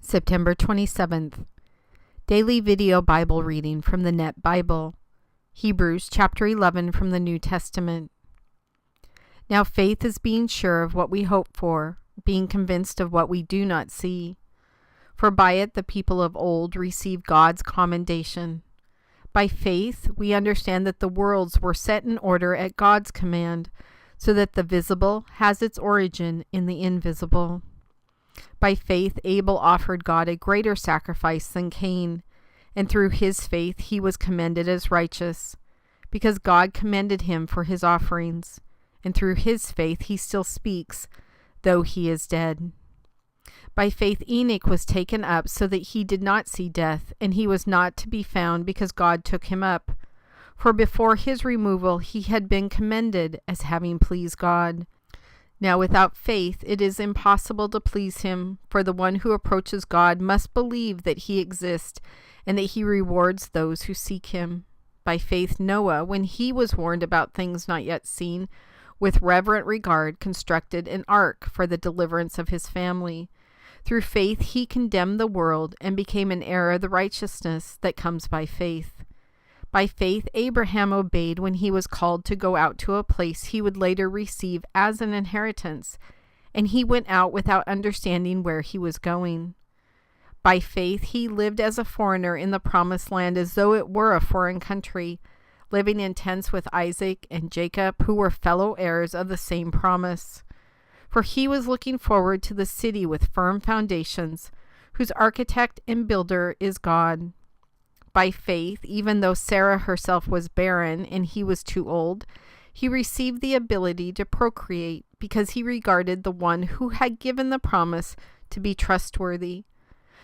September 27th. Daily Video Bible Reading from the Net Bible. Hebrews chapter 11 from the New Testament. Now faith is being sure of what we hope for, being convinced of what we do not see. For by it the people of old received God's commendation. By faith we understand that the worlds were set in order at God's command, so that the visible has its origin in the invisible. By faith Abel offered God a greater sacrifice than Cain, and through his faith he was commended as righteous, because God commended him for his offerings, and through his faith he still speaks, though he is dead. By faith Enoch was taken up so that he did not see death, and he was not to be found because God took him up. For before his removal he had been commended as having pleased God. Now without faith it is impossible to please him, for the one who approaches God must believe that he exists, and that he rewards those who seek him. By faith Noah, when he was warned about things not yet seen, with reverent regard constructed an ark for the deliverance of his family. Through faith he condemned the world, and became an heir of the righteousness that comes by faith. By faith Abraham obeyed when he was called to go out to a place he would later receive as an inheritance, and he went out without understanding where he was going. By faith he lived as a foreigner in the promised land, as though it were a foreign country, living in tents with Isaac and Jacob, who were fellow heirs of the same promise. For he was looking forward to the city with firm foundations, whose architect and builder is God. By faith, even though Sarah herself was barren and he was too old, he received the ability to procreate, because he regarded the one who had given the promise to be trustworthy.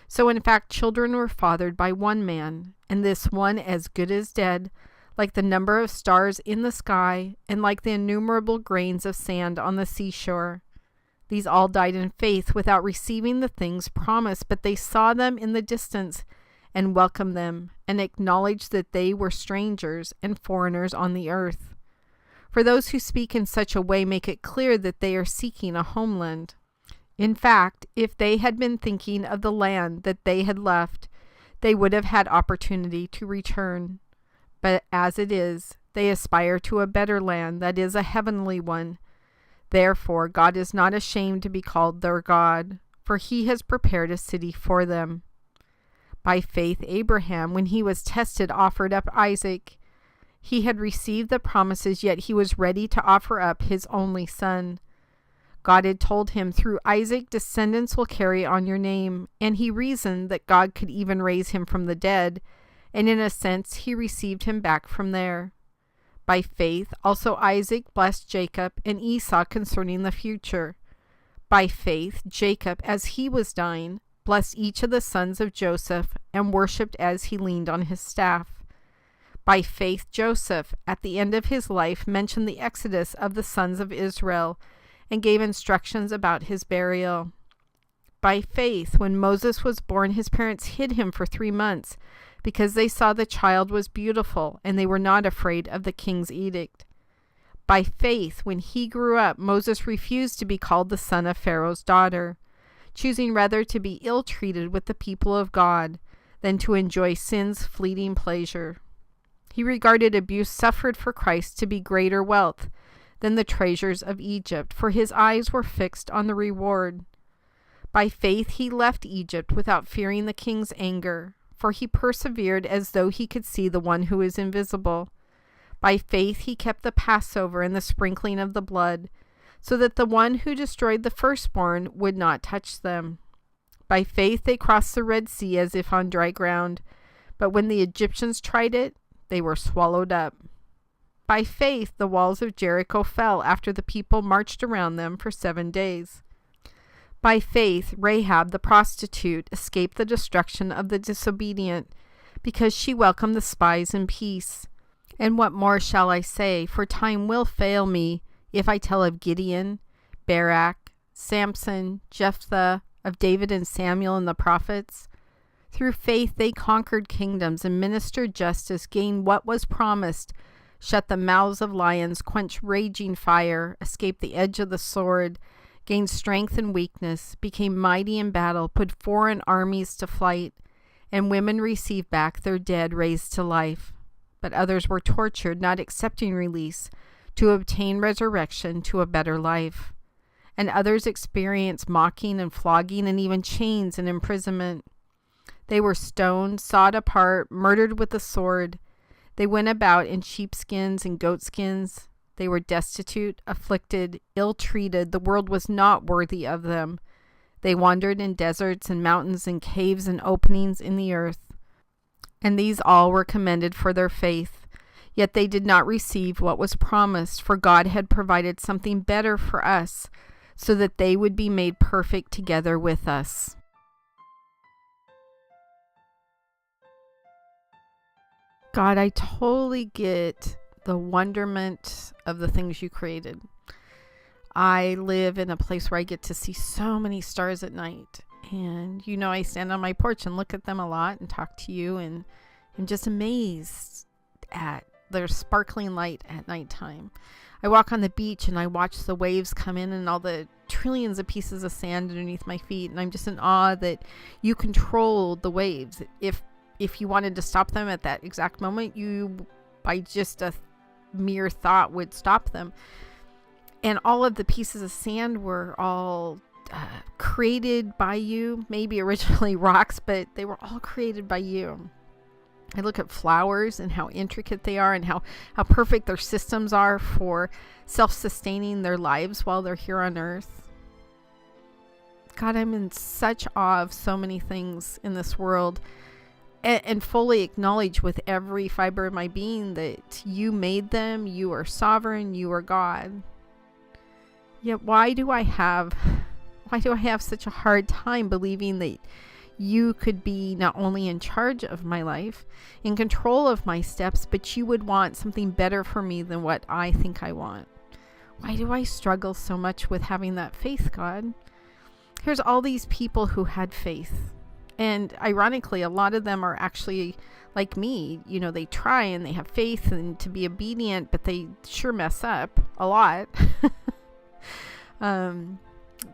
So in fact children were fathered by one man, and this one as good as dead, like the number of stars in the sky, and like the innumerable grains of sand on the seashore. These all died in faith without receiving the things promised, but they saw them in the distance, and welcomed them, and acknowledged that they were strangers and foreigners on the earth. For those who speak in such a way make it clear that they are seeking a homeland. In fact, if they had been thinking of the land that they had left, they would have had opportunity to return. But as it is, they aspire to a better land, that is, a heavenly one. Therefore God is not ashamed to be called their God, for he has prepared a city for them. By faith Abraham, when he was tested, offered up Isaac. He had received the promises, yet he was ready to offer up his only son. God had told him, through Isaac descendants will carry on your name, and he reasoned that God could even raise him from the dead, and in a sense he received him back from there. By faith also Isaac blessed Jacob and Esau concerning the future. By faith Jacob, as he was dying, blessed each of the sons of Joseph, and worshipped as he leaned on his staff. By faith Joseph, at the end of his life, mentioned the exodus of the sons of Israel, and gave instructions about his burial. By faith, when Moses was born, his parents hid him for 3 months, because they saw the child was beautiful, and they were not afraid of the king's edict. By faith, when he grew up, Moses refused to be called the son of Pharaoh's daughter, choosing rather to be ill-treated with the people of God than to enjoy sin's fleeting pleasure. He regarded abuse suffered for Christ to be greater wealth than the treasures of Egypt, for his eyes were fixed on the reward. By faith he left Egypt without fearing the king's anger, for he persevered as though he could see the one who is invisible. By faith he kept the Passover and the sprinkling of the blood, so that the one who destroyed the firstborn would not touch them. By faith they crossed the Red Sea as if on dry ground, but when the Egyptians tried it, they were swallowed up. By faith the walls of Jericho fell after the people marched around them for 7 days. By faith Rahab the prostitute escaped the destruction of the disobedient, because she welcomed the spies in peace. And what more shall I say? For time will fail me, if I tell of Gideon, Barak, Samson, Jephthah, of David and Samuel and the prophets. Through faith they conquered kingdoms and ministered justice, gained what was promised, shut the mouths of lions, quenched raging fire, escaped the edge of the sword, gained strength in weakness, became mighty in battle, put foreign armies to flight, and women received back their dead raised to life. But others were tortured, not accepting release, to obtain resurrection to a better life. And others experienced mocking and flogging and even chains and imprisonment. They were stoned, sawed apart, murdered with the sword. They went about in sheepskins and goatskins. They were destitute, afflicted, ill-treated. The world was not worthy of them. They wandered in deserts and mountains and caves and openings in the earth. And these all were commended for their faith. Yet they did not receive what was promised, for God had provided something better for us, so that they would be made perfect together with us. God, I totally get the wonderment of the things you created. I live in a place where I get to see so many stars at night. And, I stand on my porch and look at them a lot and talk to you, and I'm just amazed at their sparkling light at nighttime. I walk on the beach and I watch the waves come in and all the trillions of pieces of sand underneath my feet. And I'm just in awe that you control the waves. If you wanted to stop them at that exact moment, you, by just a mere thought, would stop them. And all of the pieces of sand were all created by you, maybe originally rocks, but they were all created by you. I look at flowers and how intricate they are and how perfect their systems are for self-sustaining their lives while they're here on earth. God, I'm in such awe of so many things in this world, and fully acknowledge with every fiber of my being that you made them, you are sovereign, you are God. Yet why do I have such a hard time believing that you could be not only in charge of my life, in control of my steps, but you would want something better for me than what I think I want? Why do I struggle so much with having that faith, God? Here's all these people who had faith. And ironically, a lot of them are actually like me. They try and they have faith and to be obedient, but they sure mess up a lot.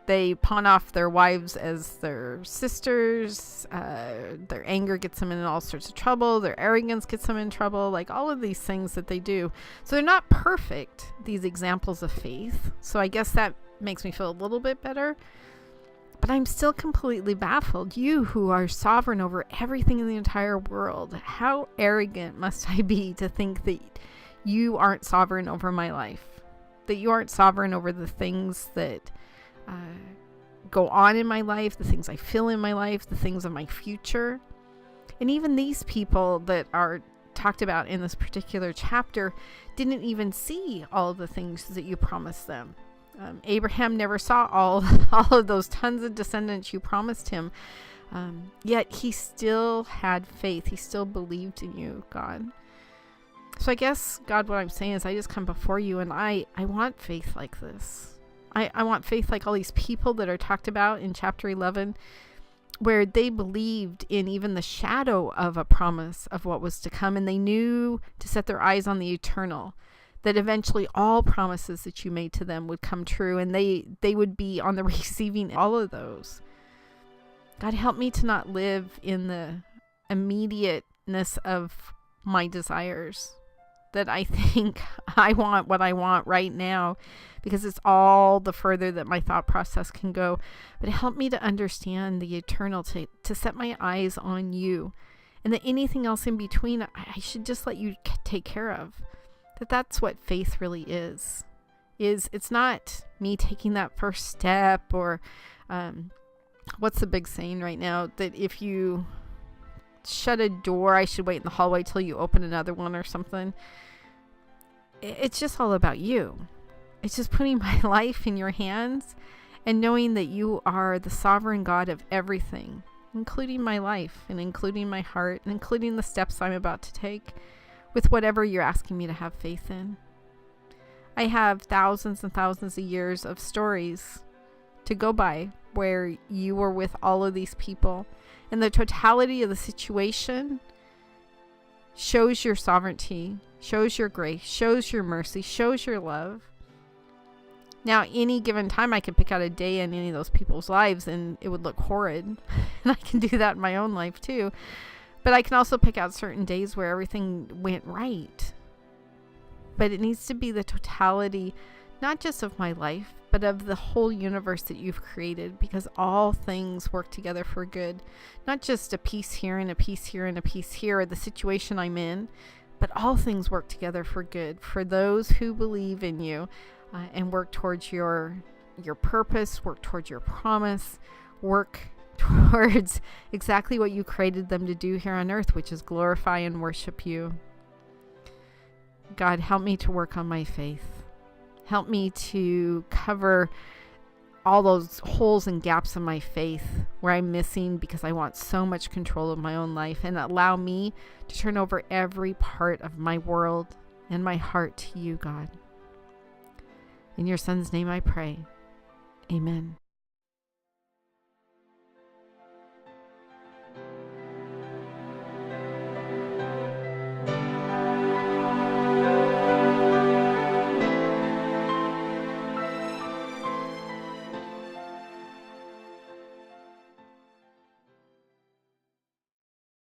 They pawn off their wives as their sisters. Their anger gets them in all sorts of trouble. Their arrogance gets them in trouble. Like all of these things that they do. So they're not perfect, these examples of faith. So I guess that makes me feel a little bit better. But I'm still completely baffled. You who are sovereign over everything in the entire world, how arrogant must I be to think that you aren't sovereign over my life? That you aren't sovereign over the things that go on in my life, the things I feel in my life, the things of my future. And even these people that are talked about in this particular chapter didn't even see all of the things that you promised them. Abraham never saw all of those tons of descendants you promised him. Yet he still had faith. He still believed in you, God. So I guess, God, what I'm saying is I just come before you and I want faith like this. I want faith like all these people that are talked about in chapter 11, where they believed in even the shadow of a promise of what was to come, and they knew to set their eyes on the eternal, that eventually all promises that you made to them would come true, and they would be on the receiving all of those. God, help me to not live in the immediateness of my desires, that I think I want what I want right now because it's all the further that my thought process can go. But help me to understand the eternal, to set my eyes on you, and that anything else in between, I should just let you take care of. That's what faith really is it's not me taking that first step, or what's the big saying right now, that if you shut a door, I should wait in the hallway till you open another one or something. It's just all about you. It's just putting my life in your hands and knowing that you are the sovereign God of everything, including my life and including my heart and including the steps I'm about to take with whatever you're asking me to have faith in. I have thousands and thousands of years of stories to go by where you were with all of these people, and the totality of the situation shows your sovereignty, shows your grace, shows your mercy, shows your love. Now, any given time, I could pick out a day in any of those people's lives and it would look horrid. And I can do that in my own life too. But I can also pick out certain days where everything went right. But it needs to be the totality, not just of my life, but of the whole universe that you've created, because all things work together for good. Not just a piece here and a piece here and a piece here, or the situation I'm in, but all things work together for good for those who believe in you and work towards your purpose, work towards your promise, work towards exactly what you created them to do here on earth, which is glorify and worship you. God, help me to work on my faith. Help me to cover all those holes and gaps in my faith where I'm missing because I want so much control of my own life, and allow me to turn over every part of my world and my heart to you, God. In your Son's name I pray. Amen.